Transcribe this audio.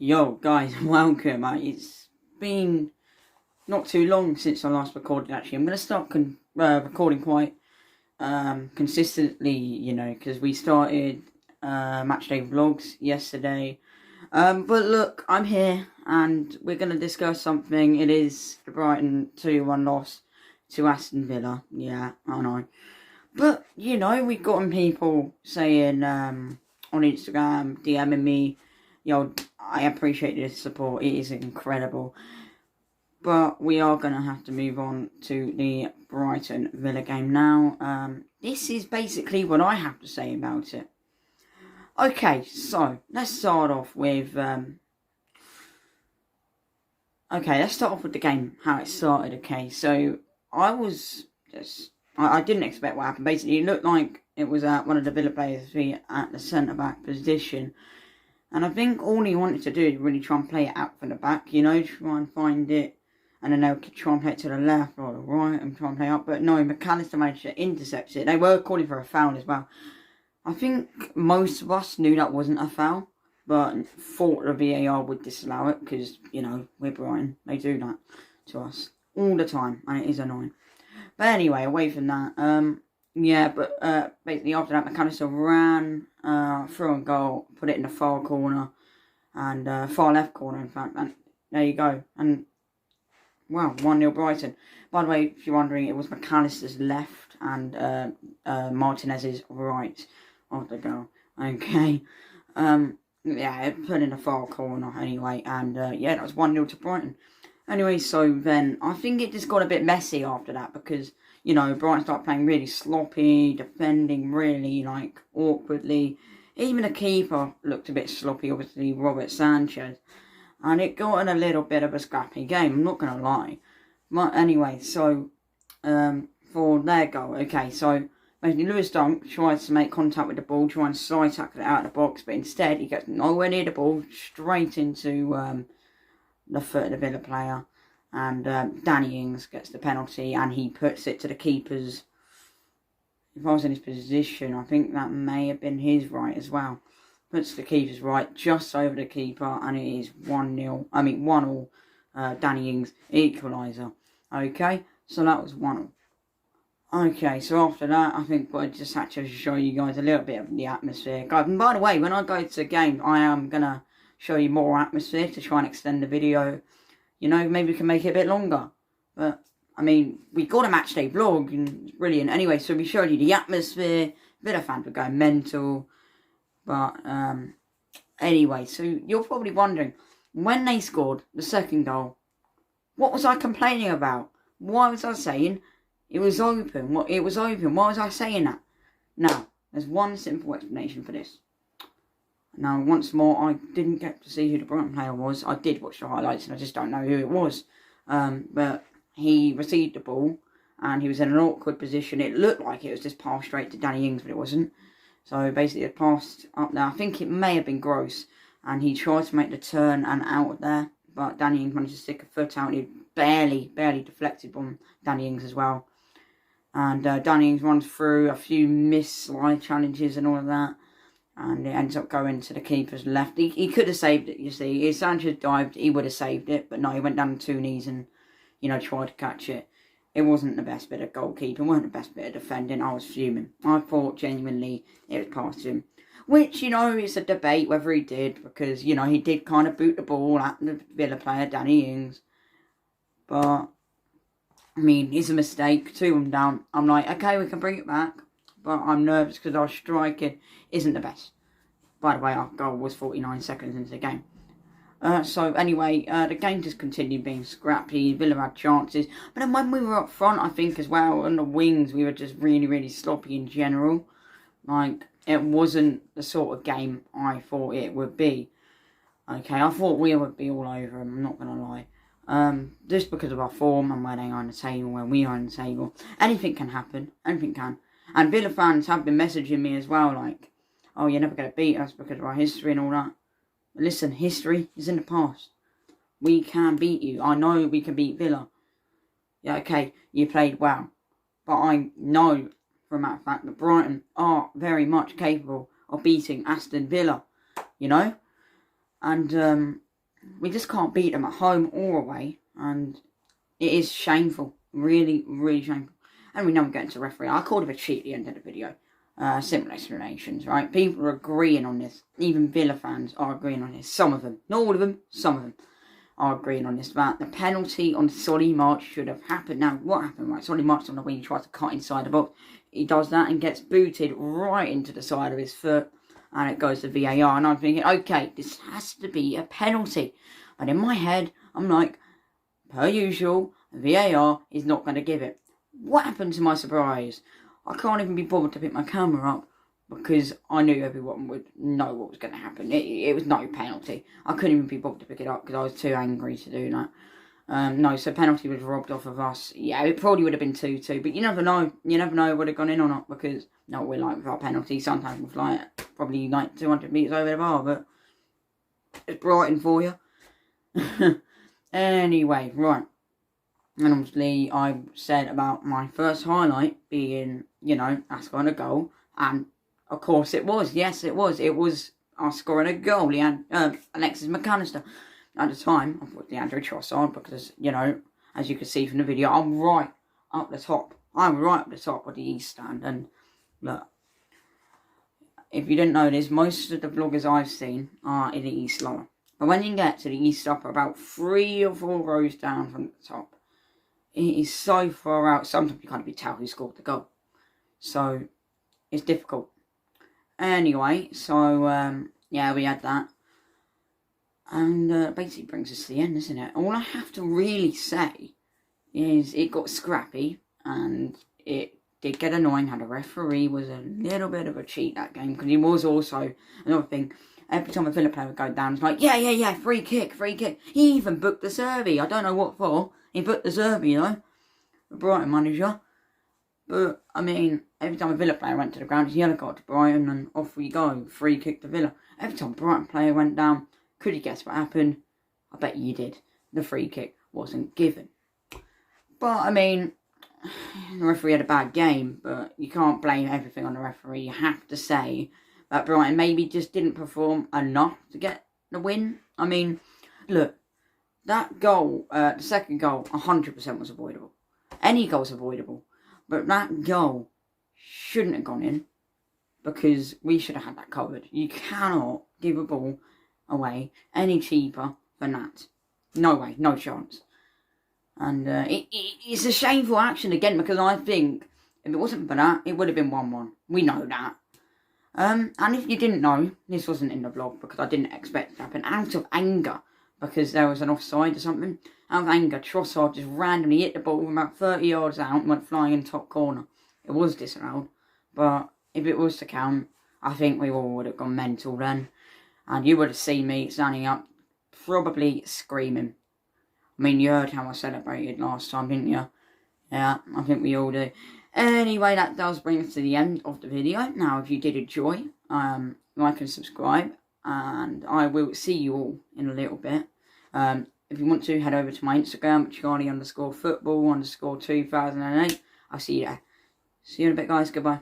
Yo guys, welcome. It's been not too long since I last recorded. Actually, I'm going to start recording quite consistently, you know, because we started matchday vlogs yesterday. But look, I'm here and we're going to discuss something. It is the Brighton 2-1 loss to Aston Villa. Yeah, I know. But, you know, we've gotten people saying on Instagram, DMing me, yo, I appreciate this support, it is incredible. But we are going to have to move on to the Brighton Villa game now. This is basically what I have to say about it. Okay, so let's start off with the game, how it started. Okay, so I didn't expect what happened. Basically, it looked like it was one of the Villa players' feet at the centre-back position. And I think all he wanted to do is really try and play it out from the back, you know, try and find it. And then they'll try and play it to the left or the right and try and play up. But no, McAllister managed to intercept it. They were calling for a foul as well. I think most of us knew that wasn't a foul, but thought the VAR would disallow it because, you know, we're Brighton. They do that to us all the time, and it is annoying. But anyway, away from that, basically after that, McAllister ran through and goal, put it in the far corner, and far left corner, in fact, and there you go. And, well, 1-0 Brighton. By the way, if you're wondering, it was McAllister's left and Martinez's right of the goal. Okay. It put in the far corner anyway, and that was 1-0 to Brighton. Anyway, so then I think it just got a bit messy after that because, you know, Brighton started playing really sloppy, defending really, like, awkwardly. Even the keeper looked a bit sloppy, obviously, Robert Sanchez. And it got in a little bit of a scrappy game, I'm not going to lie. But anyway, so, for their goal, okay, so, basically Lewis Dunk tries to make contact with the ball, try and slide tackle it out of the box, but instead he gets nowhere near the ball, straight into the foot of the Villa player. And Danny Ings gets the penalty and he puts it to the keeper's, if I was in his position, I think that may have been his right as well. Puts the keeper's right just over the keeper and it is 1-0, Danny Ings equaliser. Okay, so that was 1-0. Okay, so after that, I think I just had to show you guys a little bit of the atmosphere. Guys, and by the way, when I go to the game, I am going to show you more atmosphere to try and extend the video. You know, maybe we can make it a bit longer. But, I mean, we got a matchday vlog, and it's brilliant. Anyway, so we showed you the atmosphere. Villa fans were going mental. But, anyway, so you're probably wondering, when they scored the second goal, what was I complaining about? Why was I saying it was open? It was open. Why was I saying that? Now, there's one simple explanation for this. Now, once more, I didn't get to see who the Brighton player was. I did watch the highlights and I just don't know who it was. But he received the ball and he was in an awkward position. It looked like it was just passed straight to Danny Ings, but it wasn't. So basically it passed up there. I think it may have been Gross. And he tried to make the turn and out of there. But Danny Ings managed to stick a foot out and he barely deflected from Danny Ings as well. And Danny Ings runs through a few missed slide challenges and all of that. And it ends up going to the keeper's left. He could have saved it, you see. If Sanchez dived, he would have saved it. But no, he went down on 2 knees and, you know, tried to catch it. It wasn't the best bit of goalkeeping. It wasn't the best bit of defending. I was fuming. I thought genuinely it was past him. Which, you know, is a debate whether he did. Because, you know, he did kind of boot the ball at the Villa player, Danny Ings. But, I mean, it's a mistake. 2-1 down. I'm like, okay, we can bring it back. But I'm nervous because our striking isn't the best. By the way, our goal was 49 seconds into the game. So anyway, the game just continued being scrappy. Villa had chances, but then when we were up front, I think as well, on the wings, we were just really, really sloppy in general. Like, it wasn't the sort of game I thought it would be. Okay, I thought we would be all over them, I'm not going to lie. Just because of our form and where they are on the table, where we are on the table. Anything can happen, anything can. And Villa fans have been messaging me as well, like, oh, you're never going to beat us because of our history and all that. Listen, history is in the past. We can beat you. I know we can beat Villa. Yeah, okay, you played well. But I know, for a matter of fact, that Brighton are very much capable of beating Aston Villa. You know? And we just can't beat them at home or away. And it is shameful. Really, really shameful. And we never get into referee. I called it a cheat at the end of the video. Simple explanations, right? People are agreeing on this. Even Villa fans are agreeing on this. Some of them. Not all of them. Some of them are agreeing on this. That the penalty on Solly March should have happened. Now, what happened? Right, Solly March on the wing. He tries to cut inside the box. He does that and gets booted right into the side of his foot. And it goes to VAR. And I'm thinking, okay, this has to be a penalty. But in my head, I'm like, per usual, VAR is not going to give it. What happened to my surprise? I can't even be bothered to pick my camera up because I knew everyone would know what was going to happen. It was no penalty. I couldn't even be bothered to pick it up because I was too angry to do that. No, so penalty was robbed off of us. Yeah, it probably would have been 2-2, but you never know. You never know if it would have gone in or not because, no, we're like with our penalty. Sometimes we'll fly it probably like 200 metres over the bar, but it's Brighton for you. Anyway, right. And obviously, I said about my first highlight being, you know, us scoring a goal. And, of course, it was. Yes, it was. It was us scoring a goal. He had Alexis McAllister. At the time, I put Leandro Trossard because, you know, as you can see from the video, I'm right up the top. I'm right up the top of the East Stand. And, look, if you didn't know this, most of the vloggers I've seen are in the East lower. But when you get to the East upper, about 3 or 4 rows down from the top, it is so far out, sometimes you can't even tell who scored the goal. So, it's difficult. Anyway, so, yeah, we had that. And basically brings us to the end, isn't it? All I have to really say is it got scrappy and it did get annoying how the referee was a little bit of a cheat that game. Because he was also, another thing, every time a Villa player would go down, it's like, yeah, free kick. He even booked the survey. I don't know what for. He booked the survey, you know, the Brighton manager. But, I mean, every time a Villa player went to the ground, his yellow card to Brighton and off we go. Free kick to Villa. Every time a Brighton player went down, could you guess what happened? I bet you did. The free kick wasn't given. But, I mean, the referee had a bad game, but you can't blame everything on the referee. You have to say that Brighton maybe just didn't perform enough to get the win. I mean, look, that goal, the second goal, 100% was avoidable. Any goal's avoidable. But that goal shouldn't have gone in because we should have had that covered. You cannot give a ball away any cheaper than that. No way, no chance. And it's a shameful action again because I think if it wasn't for that, it would have been 1-1. We know that. And if you didn't know, this wasn't in the vlog because I didn't expect it to happen. Out of anger, because there was an offside or something, out of anger, Trossard just randomly hit the ball from about 30 yards out and went flying in top corner. It was disallowed, but if it was to count, I think we all would have gone mental then. And you would have seen me standing up, probably screaming. I mean, you heard how I celebrated last time, didn't you? Yeah, I think we all do. Anyway, that does bring us to the end of the video. Now, if you did enjoy, like and subscribe. And I will see you all in a little bit. If you want to, head over to my Instagram, Charlie_football_2008. I'll see you there. See you in a bit, guys. Goodbye.